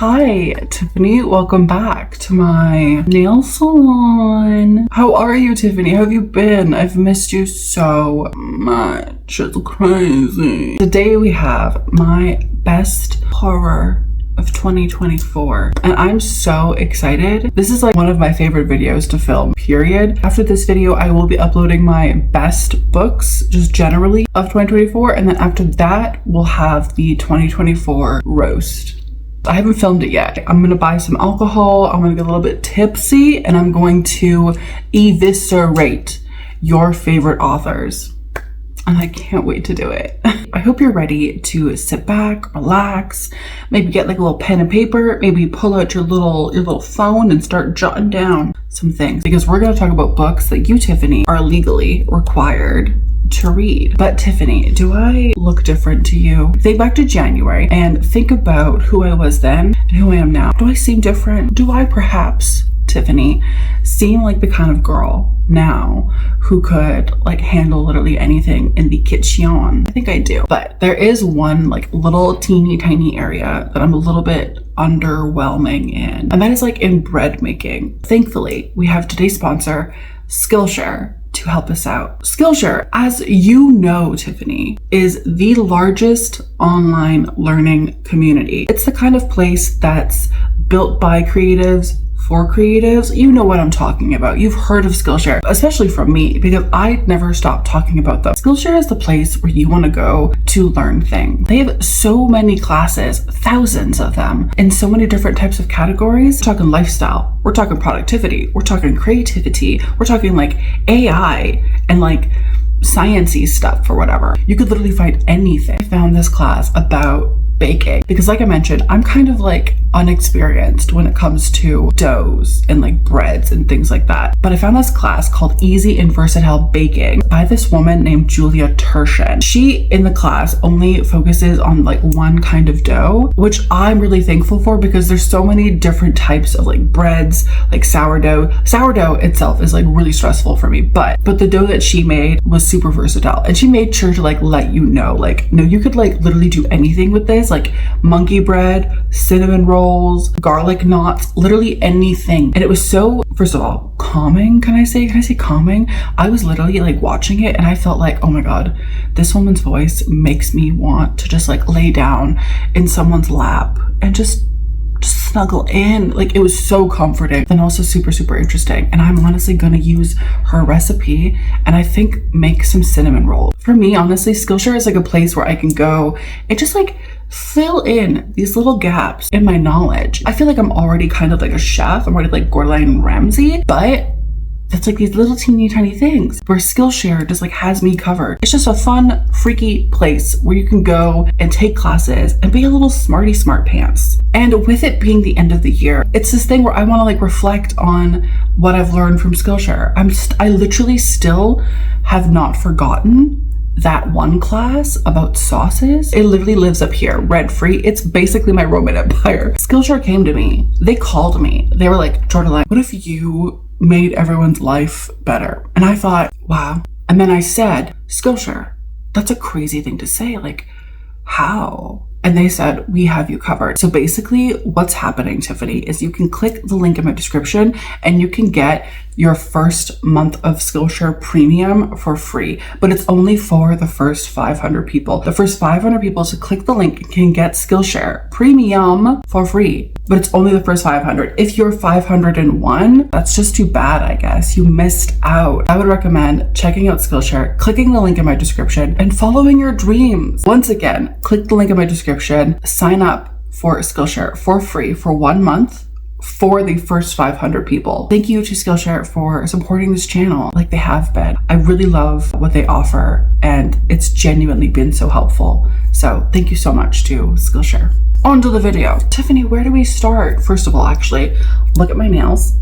Hi, Tiffany. Welcome back to my nail salon. How are you, Tiffany? How have you been? I've missed you so much. It's crazy. Today we have my best horror of 2024 and I'm so excited. This is like one of my favorite videos to film, period. After this video I will be uploading my best books just generally of 2024, and then after that we'll have the 2024 roast. I haven't filmed it yet. I'm gonna buy some alcohol, I'm gonna get a little bit tipsy, and I'm going to eviscerate your favorite authors. And I can't wait to do it. I hope you're ready to sit back, relax, maybe get like a little pen and paper, maybe pull out your little phone and start jotting down some things, because we're gonna talk about books that you, Tiffany, are legally required to read. But Tiffany, do I look different to you? Think back to January and think about who I was then and who I am now. Do I seem different? Do I perhaps, Tiffany, seem like the kind of girl now who could like handle literally anything in the kitchen? I think I do. But there is one like little teeny tiny area that I'm a little bit underwhelming in, and that is like in bread making. Thankfully, we have today's sponsor, Skillshare, to help us out. Skillshare, as you know, Tiffany, is the largest online learning community. It's the kind of place that's built by creatives for creatives. You know what I'm talking about. You've heard of Skillshare, especially from me, because I never stop talking about them. Skillshare is the place where you want to go to learn things. They have so many classes, thousands of them, in so many different types of categories. We're talking lifestyle, we're talking productivity, we're talking creativity, we're talking like AI and like sciencey stuff or whatever. You could literally find anything. I found this class about baking because, like I mentioned, I'm kind of like unexperienced when it comes to doughs and like breads and things like that. But I found this class called Easy and Versatile Baking by this woman named Julia Turshen. She in the class only focuses on like one kind of dough, which I'm really thankful for because there's so many different types of like breads, like sourdough. Sourdough itself is like really stressful for me, but the dough that she made was super versatile, and she made sure to like let you know, like, no, you could like literally do anything with this, like monkey bread, cinnamon rolls, garlic knots, literally anything. And it was so, first of all, calming. Can I say calming? I was literally like watching it and I felt like, oh my God, this woman's voice makes me want to just like lay down in someone's lap and just snuggle in. Like, it was so comforting and also super, super interesting. And I'm honestly gonna use her recipe and I think make some cinnamon rolls. For me, honestly, Skillshare is like a place where I can go and just like fill in these little gaps in my knowledge. I feel like I'm already kind of like a chef. I'm already like Gordon Ramsay, but it's like these little teeny tiny things where Skillshare just like has me covered. It's just a fun, freaky place where you can go and take classes and be a little smarty smart pants. And with it being the end of the year, it's this thing where I want to like reflect on what I've learned from Skillshare. I literally still have not forgotten that one class about sauces. It literally lives up here, rent free. It's basically my Roman Empire. Skillshare came to me. They called me. They were like, Jordan, what if you made everyone's life better? And I thought, wow. And then I said, Skillshare, that's a crazy thing to say. Like, how? And they said, we have you covered. So basically what's happening, Tiffany, is you can click the link in my description and you can get your first month of Skillshare Premium for free, but it's only for the first 500 people. The first 500 people to click the link can get Skillshare Premium for free, but it's only the first 500. If you're 501, that's just too bad, I guess. You missed out. I would recommend checking out Skillshare, clicking the link in my description, and following your dreams. Once again, click the link in my description, sign up for Skillshare for free for 1 month for the first 500 people. Thank you to Skillshare for supporting this channel like they have been. I really love what they offer and it's genuinely been so helpful. So thank you so much to Skillshare. On to the video. Tiffany, where do we start? First of all, actually, look at my nails.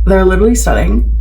They're literally stunning.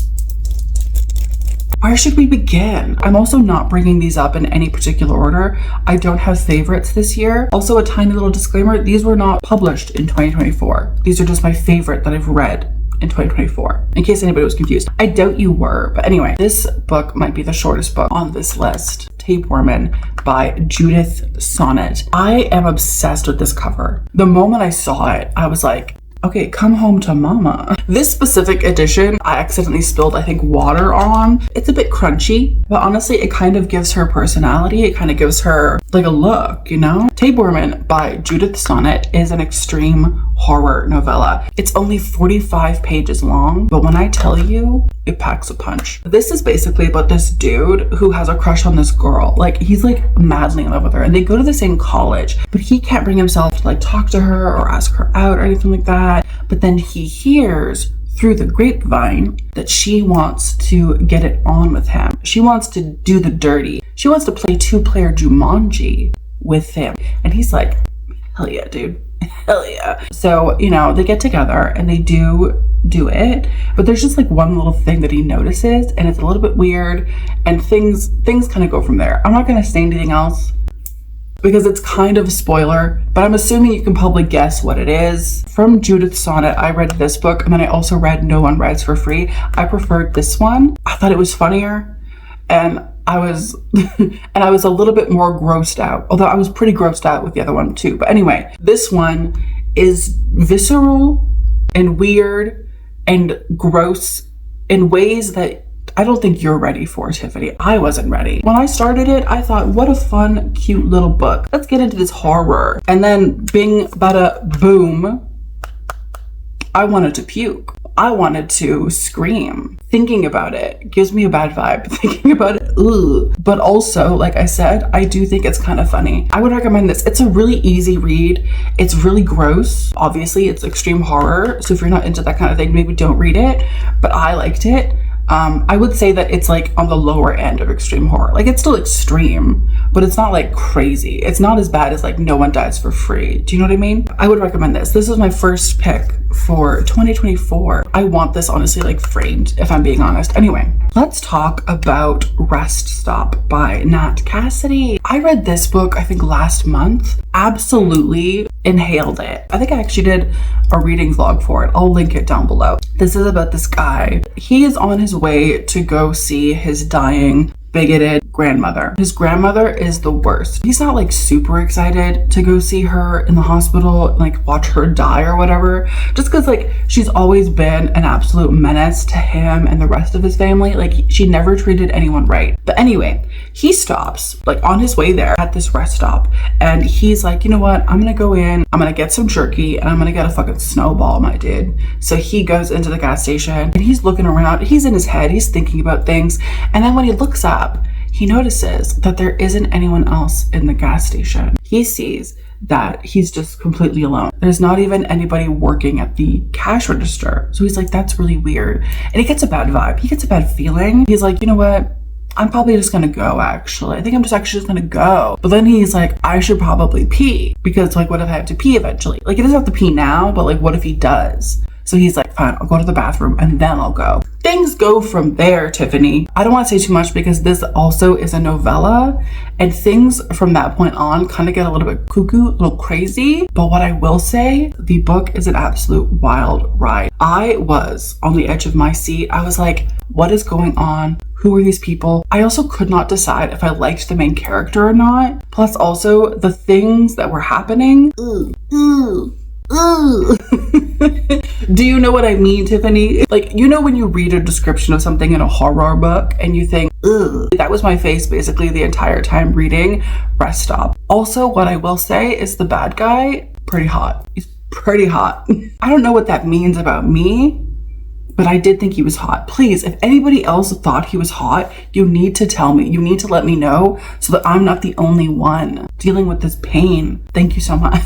Where should we begin? I'm also not bringing these up in any particular order. I don't have favorites this year. Also, a tiny little disclaimer, these were not published in 2024. These are just my favorite that I've read in 2024, in case anybody was confused. I doubt you were, but anyway, this book might be the shortest book on this list. Tapeworm by Judith Sonnet. I am obsessed with this cover. The moment I saw it, I was like, okay, come home to mama. This specific edition, I accidentally spilled, I think, water on. It's a bit crunchy, but honestly, it kind of gives her personality. It kind of gives her like a look, you know? Tapeworm by Judith Sonnet is an extreme horror novella. It's only 45 pages long, but when I tell you, it packs a punch. This is basically about this dude who has a crush on this girl. Like, he's like madly in love with her, and they go to the same college, but he can't bring himself to like talk to her or ask her out or anything like that. But then he hears through the grapevine that she wants to get it on with him. She wants to do the dirty. She wants to play 2-player Jumanji with him. And he's like, hell yeah, dude. Hell yeah. So, you know, they get together and they do it, but there's just like one little thing that he notices, and it's a little bit weird, and things kind of go from there. I'm not going to say anything else because it's kind of a spoiler, but I'm assuming you can probably guess what it is. From Judith Sonnet, I read this book, and then I also read No One Writes for Free. I preferred this one. I thought it was funnier, and I was a little bit more grossed out, although I was pretty grossed out with the other one too. But anyway, this one is visceral and weird and gross in ways that I don't think you're ready for, Tiffany. I wasn't ready. When I started it, I thought, what a fun, cute little book. Let's get into this horror. And then bing, bada, boom, I wanted to puke. I wanted to scream. Thinking about it gives me a bad vibe. Thinking about it, ugh. But also, like I said, I do think it's kind of funny. I would recommend this. It's a really easy read. It's really gross. Obviously, it's extreme horror. So if you're not into that kind of thing, maybe don't read it. But I liked it. I would say that it's like on the lower end of extreme horror. Like, it's still extreme, but it's not like crazy. It's not as bad as like No One Dies for Free. Do you know what I mean? I would recommend this. This is my first pick for 2024. I want this honestly like framed, if I'm being honest. Anyway, let's talk about Rest Stop by Nat Cassidy. I read this book, I think last month. Absolutely inhaled it. I think I actually did a reading vlog for it. I'll link it down below. This is about this guy. He is on his way to go see his dying, bigoted grandmother. His grandmother is the worst. He's not like super excited to go see her in the hospital, like watch her die or whatever, just because like she's always been an absolute menace to him and the rest of his family. Like, she never treated anyone right. But anyway, he stops like on his way there at this rest stop, and he's like, you know what, I'm gonna go in, I'm gonna get some jerky, and I'm gonna get a fucking snowball, my dude. So he goes into the gas station and he's looking around. He's in his head, he's thinking about things, and then when he looks up, he notices that there isn't anyone else in the gas station. He sees that he's just completely alone. There's not even anybody working at the cash register. So he's like, that's really weird. And he gets a bad vibe. He gets a bad feeling. He's like, you know what? I'm probably just gonna go, actually. I think I'm just actually just gonna go. But then he's like, I should probably pee, because like, what if I have to pee eventually? Like, he doesn't have to pee now, but like, what if he does? So he's like, fine, I'll go to the bathroom and then I'll go. Things go from there, Tiffany. I don't want to say too much because this also is a novella, and things from that point on kind of get a little bit cuckoo, a little crazy. But what I will say, the book is an absolute wild ride. I was on the edge of my seat. I was like, what is going on? Who are these people? I also could not decide if I liked the main character or not. Plus also the things that were happening. Ooh. Do you know what I mean, Tiffany? Like, you know when you read a description of something in a horror book and you think, ugh. That was my face basically the entire time reading Rest Stop. Also, what I will say is the bad guy, pretty hot. He's pretty hot. I don't know what that means about me, but I did think he was hot. Please, if anybody else thought he was hot, you need to tell me. You need to let me know so that I'm not the only one dealing with this pain. Thank you so much.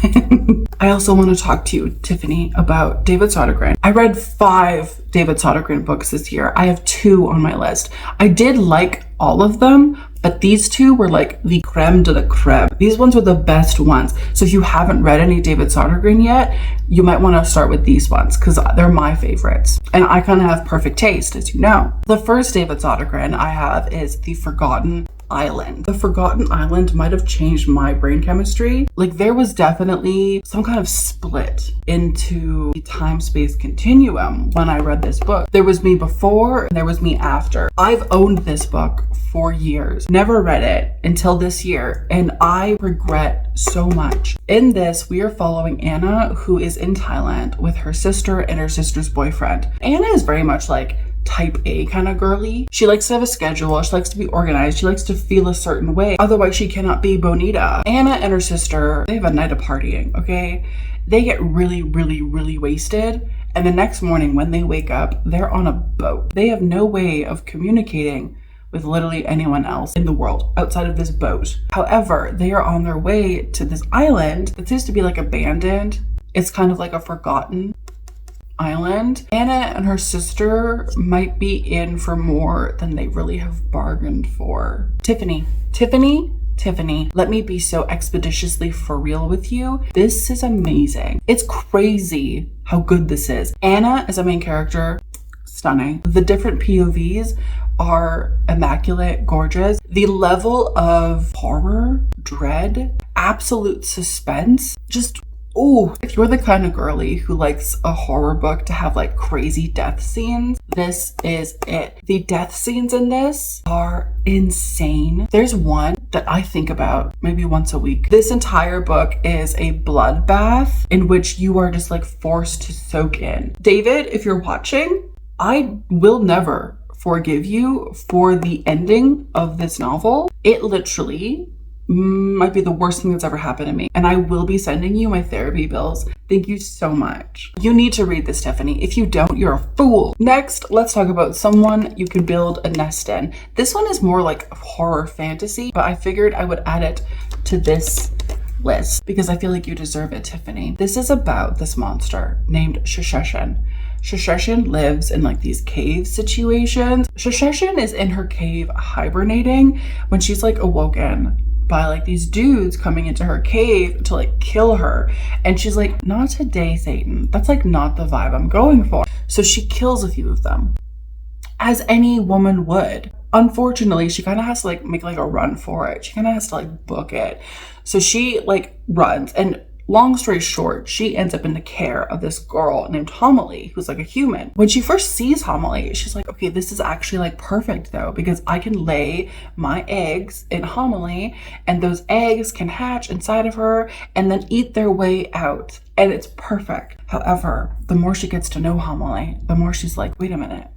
I also want to talk to you, Tiffany, about David Sodergren. I read 5 David Sodergren books this year. I have 2 on my list. I did like all of them, but these 2 were like the creme de la creme. These ones were the best ones. So if you haven't read any David Sodergren yet, you might want to start with these ones because they're my favorites. And I kind of have perfect taste, as you know. The first David Sodergren I have is The Forgotten island. The Forgotten Island might have changed my brain chemistry. Like, there was definitely some kind of split into the time-space continuum when I read this book. There was me before and there was me after. I've owned this book for years, never read it until this year, and I regret so much. In this, we are following Anna, who is in Thailand with her sister and her sister's boyfriend. Anna is very much like type A kind of girly. She likes to have a schedule. She likes to be organized. She likes to feel a certain way. Otherwise, she cannot be bonita. Anna and her sister, they have a night of partying, okay? They get really, really, really wasted. And the next morning when they wake up, they're on a boat. They have no way of communicating with literally anyone else in the world outside of this boat. However, they are on their way to this island that seems to be like abandoned. It's kind of like a forgotten island. Anna and her sister might be in for more than they really have bargained for. Tiffany, let me be so expeditiously for real with you. This is amazing. It's crazy how good this is. Anna as a main character, stunning. The different POVs are immaculate, gorgeous. The level of horror, dread, absolute suspense, just, oh, if you're the kind of girly who likes a horror book to have like crazy death scenes, this is it. The death scenes in this are insane. There's one that I think about maybe once a week. This entire book is a bloodbath in which you are just like forced to soak in. David, if you're watching, I will never forgive you for the ending of this novel. It literally might be the worst thing that's ever happened to me. And I will be sending you my therapy bills. Thank you so much. You need to read this, Tiffany. If you don't, you're a fool. Next, let's talk about someone you can build a nest in. This one is more like horror fantasy, but I figured I would add it to this list because I feel like you deserve it, Tiffany. This is about this monster named Shasheshan. Shasheshan lives in like these cave situations. Shasheshan is in her cave hibernating when she's like awoken by like these dudes coming into her cave to like kill her. And she's like, not today, Satan. That's like not the vibe I'm going for. So she kills a few of them, as any woman would. Unfortunately, she kind of has to like make like a run for it. She kind of has to like book it. So she like runs, and long story short, she ends up in the care of this girl named Homily, who's like a human. When she first sees Homily, she's like, okay, this is actually like perfect though, because I can lay my eggs in Homily and those eggs can hatch inside of her and then eat their way out. And it's perfect. However, the more she gets to know Homily, the more she's like, wait a minute,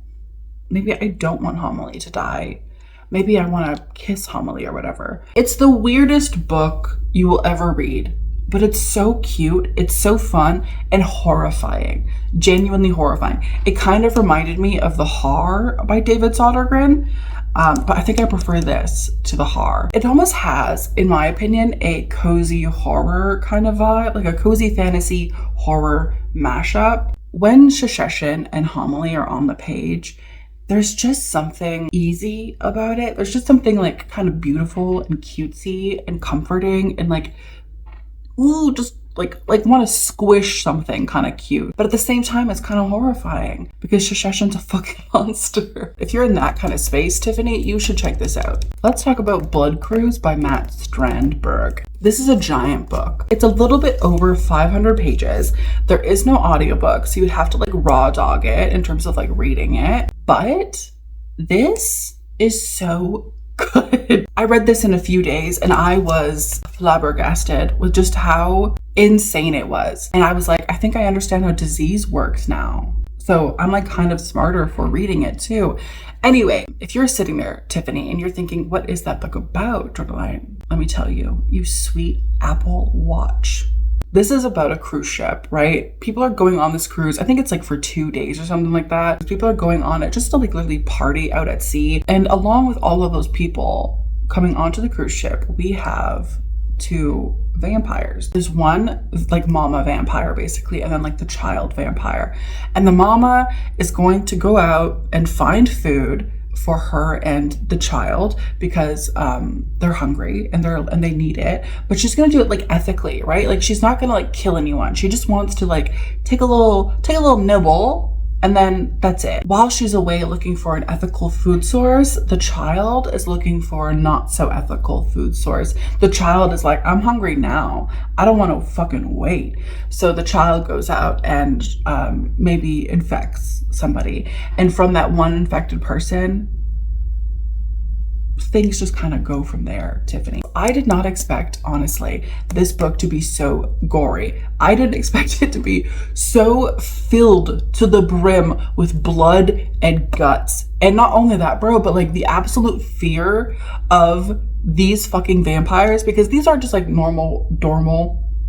maybe I don't want Homily to die. Maybe I want to kiss Homily or whatever. It's the weirdest book you will ever read. But it's so cute, it's so fun, and horrifying. Genuinely horrifying. It kind of reminded me of The Haar by David Sodergren, but I think I prefer this to The Haar. It almost has, in my opinion, a cozy horror kind of vibe, like a cozy fantasy horror mashup. When Shasheshan and Homily are on the page, there's just something easy about it. There's just something like kind of beautiful and cutesy and comforting and like, ooh, just like want to squish something kind of cute. But at the same time, it's kind of horrifying because Shasheshan's a fucking monster. If you're in that kind of space, Tiffany, you should check this out. Let's talk about Blood Cruise by Matt Strandberg. This is a giant book. It's a little bit over 500 pages. There is no audiobook, so you would have to like raw dog it in terms of like reading it. But this is so good. I read this in a few days and I was flabbergasted with just how insane it was. And I was like, I think I understand how disease works now. So I'm like kind of smarter for reading it too. Anyway, if you're sitting there, Tiffany, and you're thinking, what is that book about, Jordan? Let me tell you, you sweet Apple Watch. This is about a cruise ship, right? People are going on this cruise. I think it's like for 2 days or something like that. People are going on it just to like literally party out at sea. And along with all of those people coming onto the cruise ship, we have 2 vampires. There's one like mama vampire basically, and then like the child vampire. And the mama is going to go out and find food for her and the child because they're hungry and they need it, but she's gonna do it like ethically, right? Like she's not gonna like kill anyone. She just wants to like take a little nibble And then that's it. While she's away looking for an ethical food source, the child is looking for a not so ethical food source. The child is like, I'm hungry now. I don't want to fucking wait. So the child goes out and maybe infects somebody. And from that one infected person, things just kind of go from there, Tiffany. I did not expect, honestly, this book to be so gory. I didn't expect it to be so filled to the brim with blood and guts. And not only that, bro, but like the absolute fear of these fucking vampires, because these aren't just like normal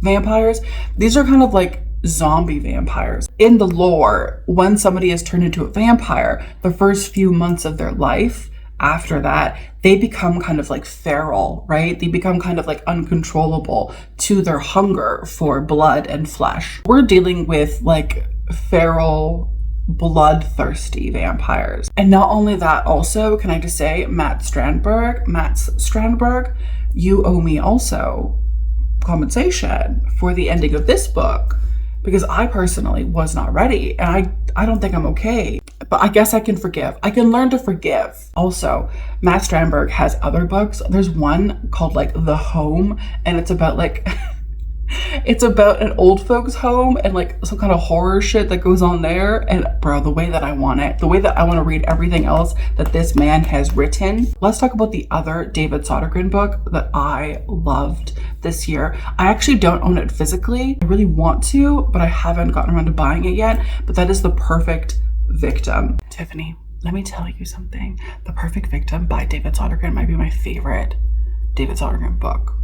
vampires. These are kind of like zombie vampires. In the lore, when somebody is turned into a vampire, the first few months of their life, after that, they become kind of like feral, right? They become kind of like uncontrollable to their hunger for blood and flesh. We're dealing with like feral, bloodthirsty vampires. And not only that, also, can I just say, Matt Strandberg, you owe me also compensation for the ending of this book, because I personally was not ready, and I don't think I'm okay. But I guess I can forgive. I can learn to forgive. Also, Matt Strandberg has other books. There's one called like The Home, and it's about like it's about an old folks home and like some kind of horror shit that goes on there. And bro, the way that I want it, the way that I want to read everything else that this man has written. Let's talk about the other David Sodergren book that I loved this year. I actually don't own it physically. I really want to, but I haven't gotten around to buying it yet. But that is The Perfect Victim. Tiffany, let me tell you something. The Perfect Victim by David Sodergren might be my favorite David Sodergren book.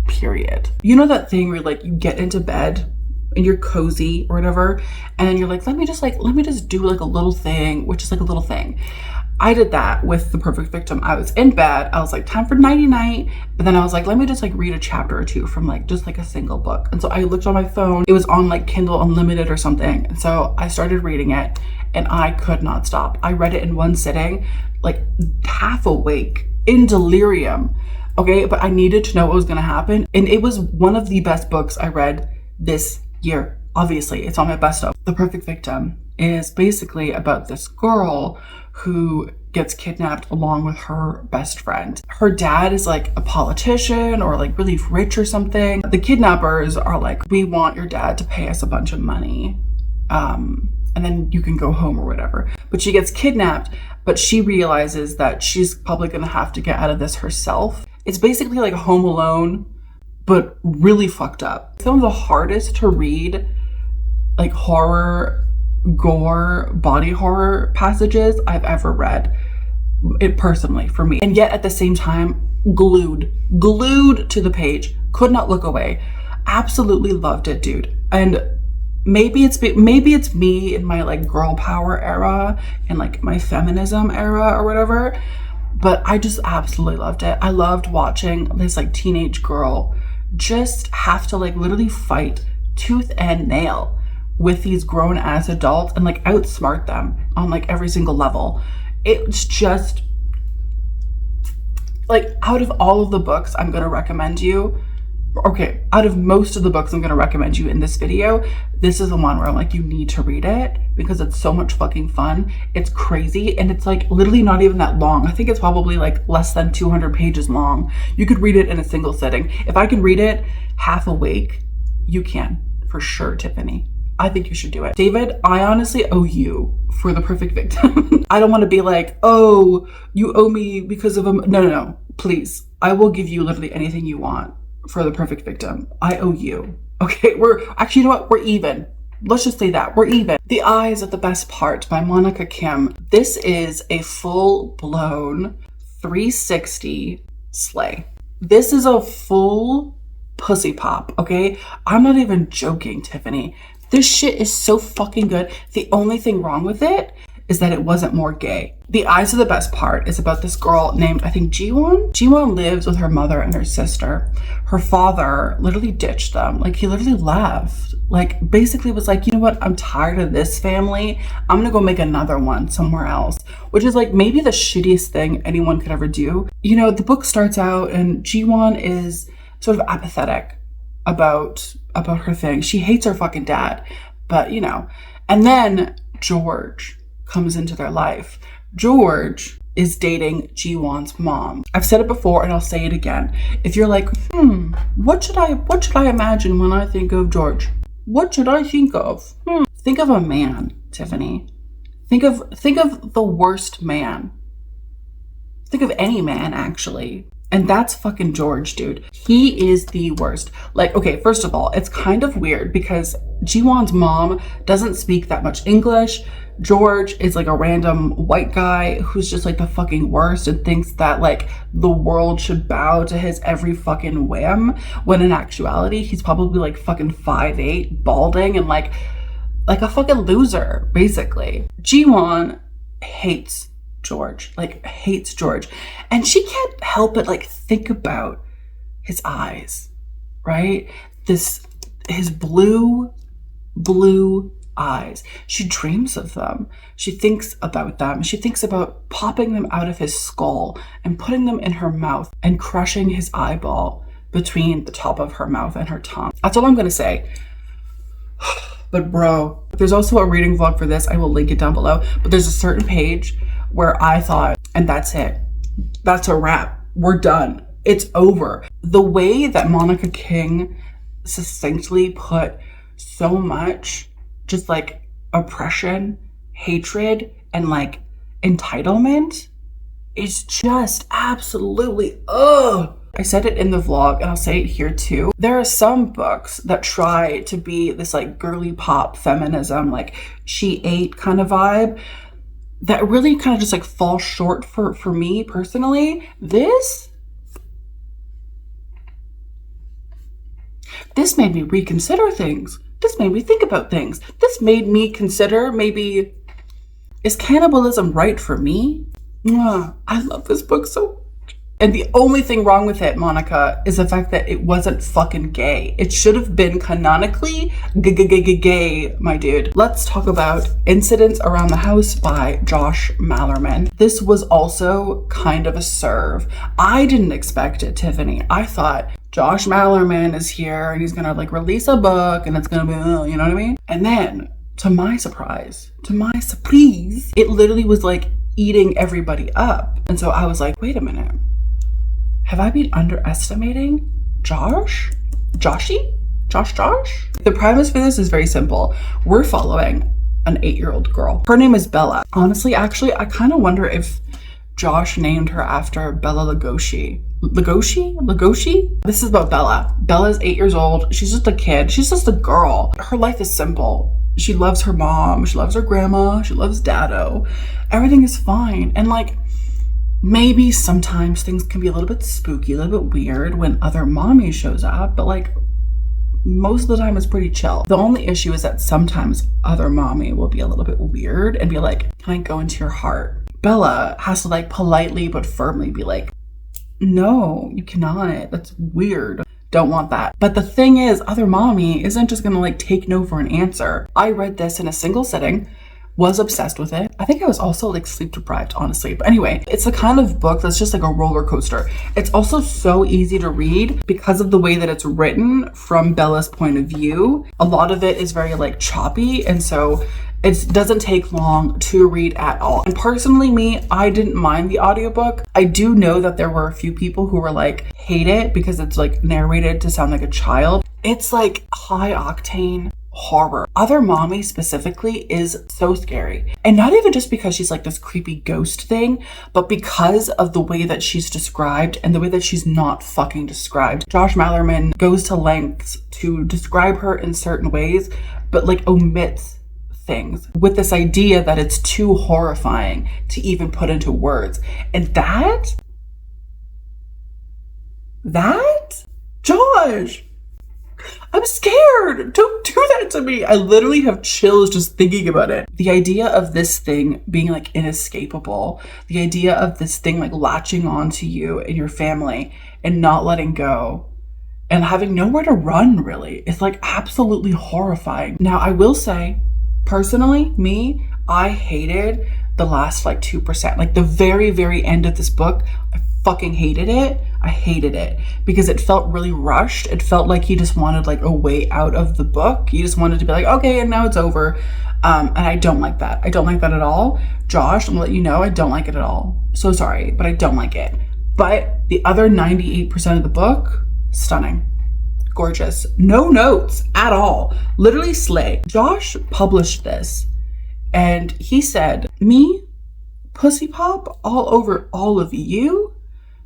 Period. You know that thing where like you get into bed and you're cozy or whatever, and then you're like, let me just do like a little thing, which is like a little thing. I did that with The Perfect Victim. I was in bed. I was like, time for nighty night. But then I was like, let me just like read a chapter or two from like just like a single book. And so I looked on my phone. It was on like Kindle Unlimited or something. And so I started reading it and I could not stop. I read it in one sitting, like half awake, in delirium. Okay, but I needed to know what was going to happen. And it was one of the best books I read this year. Obviously, it's on my best of. The Perfect Victim is basically about this girl who gets kidnapped along with her best friend. Her dad is like a politician or like really rich or something. The kidnappers are like, we want your dad to pay us a bunch of money. And then you can go home or whatever. But she gets kidnapped, but she realizes that she's probably going to have to get out of this herself. It's basically like Home Alone, but really fucked up. Some of the hardest to read, like horror, gore, body horror passages I've ever read. It personally, for me. And yet at the same time, glued to the page. Could not look away. Absolutely loved it, dude. And maybe it's me in my like girl power era and like my feminism era or whatever, but I just absolutely loved it. I loved watching this like teenage girl just have to like literally fight tooth and nail with these grown ass adults and like outsmart them on like every single level. It's just like, out of all of the books I'm going to recommend you, okay, out of most of the books I'm going to recommend you in this video, this is the one where I'm like, you need to read it because it's so much fucking fun. It's crazy. And it's like literally not even that long. I think it's probably like less than 200 pages long. You could read it in a single sitting. If I can read it half awake, you can for sure, Tiffany. I think you should do it. David, I honestly owe you for The Perfect Victim. I don't want to be like, oh, you owe me because of a... No. Please. I will give you literally anything you want for The Perfect Victim. I owe you. Okay, we're actually, you know what? We're even. Let's just say that. We're even. The Eyes of the Best Part by Monica Kim. This is a full-blown 360 slay. This is a full pussy pop, okay? I'm not even joking, Tiffany. This shit is so fucking good. The only thing wrong with it is that it wasn't more gay. The Eyes of the Best Part is about this girl named, I think, Jiwon. Jiwon lives with her mother and her sister. Her father literally ditched them. Like, he literally left. Like, basically was like, you know what? I'm tired of this family. I'm gonna go make another one somewhere else. Which is like maybe the shittiest thing anyone could ever do. You know, the book starts out and Jiwon is sort of apathetic about her thing. She hates her fucking dad, but you know. And then George comes into their life. George is dating Jiwon's mom. I've said it before and I'll say it again. If you're like, what should I imagine when I think of George? What should I think of? Think of a man, Tiffany. Think of the worst man. Think of any man, actually. And that's fucking George, dude. He is the worst. Like, okay, first of all, it's kind of weird because Jiwon's mom doesn't speak that much English. George is like a random white guy who's just like the fucking worst and thinks that like the world should bow to his every fucking whim, when in actuality, he's probably like fucking 5'8", balding, and like a fucking loser, basically. Jiwon hates George. And she can't help but like think about his eyes, right? His blue eyes. She dreams of them. She thinks about them. She thinks about popping them out of his skull and putting them in her mouth and crushing his eyeball between the top of her mouth and her tongue. That's all I'm gonna say. But bro, there's also a reading vlog for this. I will link it down below. But there's a certain page where I thought, and that's it. That's a wrap. We're done. It's over. The way that Monica King succinctly put so much just like oppression, hatred, and like entitlement is just absolutely, ugh. I said it in the vlog and I'll say it here too. There are some books that try to be this like girly pop feminism, like She Ate kind of vibe, that really kind of just like fall short for me personally. This made me reconsider things. This made me think about things. This made me consider, maybe, is cannibalism right for me? I love this book so much. And the only thing wrong with it, Monica, is the fact that it wasn't fucking gay. It should have been canonically gay, my dude. Let's talk about Incidents Around the House by Josh Malerman. This was also kind of a serve. I didn't expect it, Tiffany. I thought Josh Malerman is here and he's gonna like release a book and it's gonna be, you know what I mean? And then, to my surprise, it literally was like eating everybody up. And so I was like, wait a minute. Have I been underestimating Josh? The premise for this is very simple. We're following an 8-year-old girl. Her name is Bella. Honestly, actually, I kind of wonder if Josh named her after Bella Lugosi. Lugosi? This is about Bella. Bella's 8 years old. She's just a kid. She's just a girl. Her life is simple. She loves her mom. She loves her grandma. She loves Dado. Everything is fine. And like, maybe sometimes things can be a little bit spooky, a little bit weird when other mommy shows up, but like most of the time it's pretty chill. The only issue is that sometimes other mommy will be a little bit weird and be like, can I go into your heart? Bella has to like politely but firmly be like, no, you cannot. That's weird. Don't want that. But the thing is, other mommy isn't just gonna like take no for an answer. I read this in a single sitting, was obsessed with it. I think I was also like sleep deprived, honestly. But anyway, it's the kind of book that's just like a roller coaster. It's also so easy to read because of the way that it's written from Bella's point of view. A lot of it is very like choppy, and so it doesn't take long to read at all. And personally, me, I didn't mind the audiobook. I do know that there were a few people who were like, hate it because it's like narrated to sound like a child. It's like high octane horror. Other Mommy specifically is so scary. And not even just because she's like this creepy ghost thing, but because of the way that she's described and the way that she's not fucking described. Josh Malerman goes to lengths to describe her in certain ways, but like omits things with this idea that it's too horrifying to even put into words. And that, Josh, I'm scared. Don't do that to me. I literally have chills just thinking about it. The idea of this thing being like inescapable, the idea of this thing like latching onto you and your family and not letting go and having nowhere to run, really, is like absolutely horrifying. Now, I will say, personally, I hated the last like 2%. Like the very, very end of this book, I fucking hated it. I hated it because it felt really rushed. It felt like he just wanted like a way out of the book. He just wanted to be like, okay, and now it's over. And I don't like that. I don't like that at all. Josh, I'm gonna let you know, I don't like it at all. So sorry, but I don't like it. But the other 98% of the book, stunning. Gorgeous. No notes at all. Literally slay. Josh published this and he said, me, pussy pop all over all of you?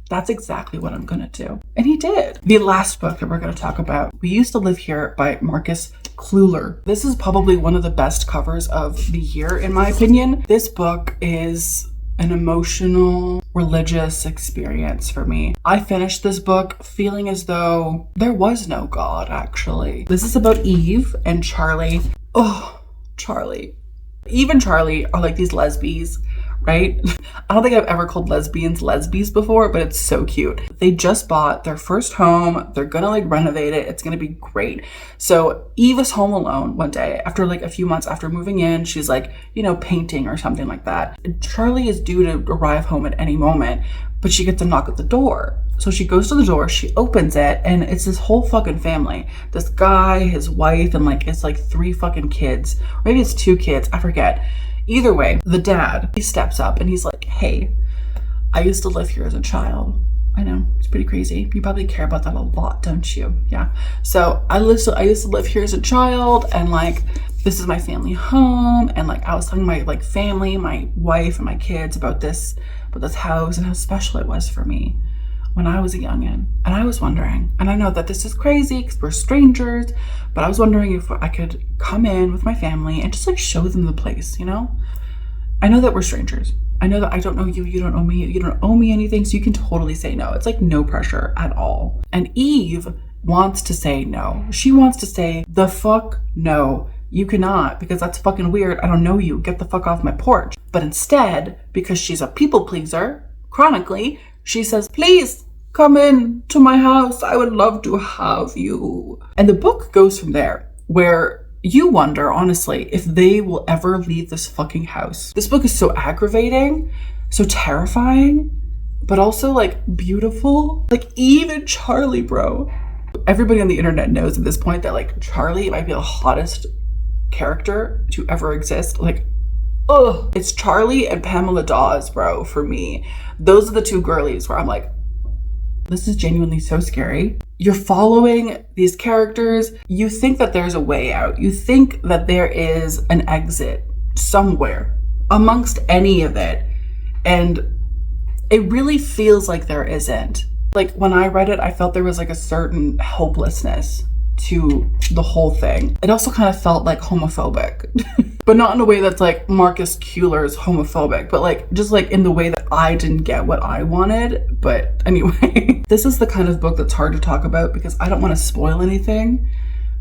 That's exactly what I'm gonna do. And he did. The last book that we're gonna talk about, We Used to Live Here by Marcus Kluler. This is probably one of the best covers of the year, in my opinion. This book is an emotional, religious experience for me. I finished this book feeling as though there was no God, actually. This is about Eve and Charlie. Oh, Charlie. Eve and Charlie are like these lesbies, right? I don't think I've ever called lesbians lesbies before, but it's so cute. They just bought their first home. They're gonna like renovate it. It's gonna be great. So Eve is home alone one day after like a few months after moving in. She's like, you know, painting or something like that. Charlie is due to arrive home at any moment, but she gets a knock at the door. So she goes to the door, she opens it, and it's this whole fucking family. This guy, his wife, and like it's like 3 fucking kids. Or maybe it's 2 kids, I forget. Either way, the dad, he steps up and he's like, hey, I used to live here as a child. I know, it's pretty crazy. You probably care about that a lot, don't you? Yeah. So I used to live here as a child, and like, this is my family home. And like, I was telling my like family, my wife and my kids about this house and how special it was for me when I was a youngin'. And I was wondering, and I know that this is crazy because we're strangers, but I was wondering if I could come in with my family and just like show them the place, you know? I know that we're strangers. I know that I don't know you, you don't know me, you don't owe me anything, so you can totally say no. It's like no pressure at all. And Eve wants to say no. She wants to say, the fuck no. You cannot, because that's fucking weird. I don't know you. Get the fuck off my porch. But instead, because she's a people pleaser, chronically, she says, please come in to my house. I would love to have you. And the book goes from there, where you wonder, honestly, if they will ever leave this fucking house. This book is so aggravating, so terrifying, but also like beautiful. Like even Charlie, bro. Everybody on the internet knows at this point that like Charlie might be the hottest character to ever exist. Like, ugh. It's Charlie and Pamela Dawes, bro, for me. Those are the 2 girlies where I'm like, this is genuinely so scary. You're following these characters. You think that there's a way out. You think that there is an exit somewhere amongst any of it. And it really feels like there isn't. Like when I read it, I felt there was like a certain hopelessness to the whole thing. It also kind of felt like homophobic, but not in a way that's like Marcus Kuler's homophobic, but like just like in the way that I didn't get what I wanted. But anyway, this is the kind of book that's hard to talk about because I don't want to spoil anything,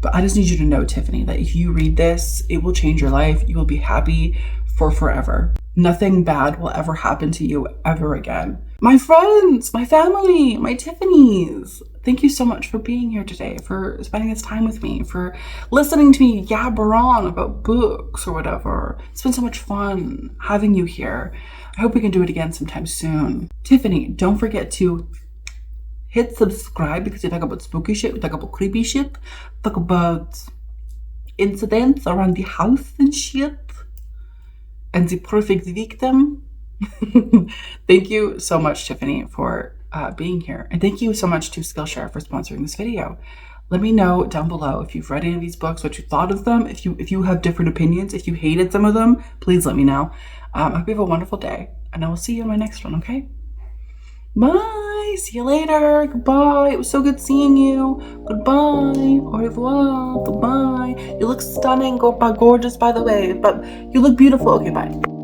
but I just need you to know, Tiffany, that if you read this, it will change your life. You will be happy for forever. Nothing bad will ever happen to you ever again. My friends, my family, my Tiffany's, thank you so much for being here today, for spending this time with me, for listening to me yabber on about books or whatever. It's been so much fun having you here. I hope we can do it again sometime soon. Tiffany, don't forget to hit subscribe because we talk about spooky shit, we talk about creepy shit, talk about incidents around the house and shit, and the perfect victim. Thank you so much, Tiffany, for being here. And thank you so much to Skillshare for sponsoring this video. Let me know down below if you've read any of these books, what you thought of them. If you have different opinions, if you hated some of them, please let me know. I hope you have a wonderful day, and I will see you in my next one, okay? Bye! See you later! Goodbye! It was so good seeing you! Goodbye! Au revoir! Goodbye! You look stunning, gorgeous, by the way, but you look beautiful. Okay, bye.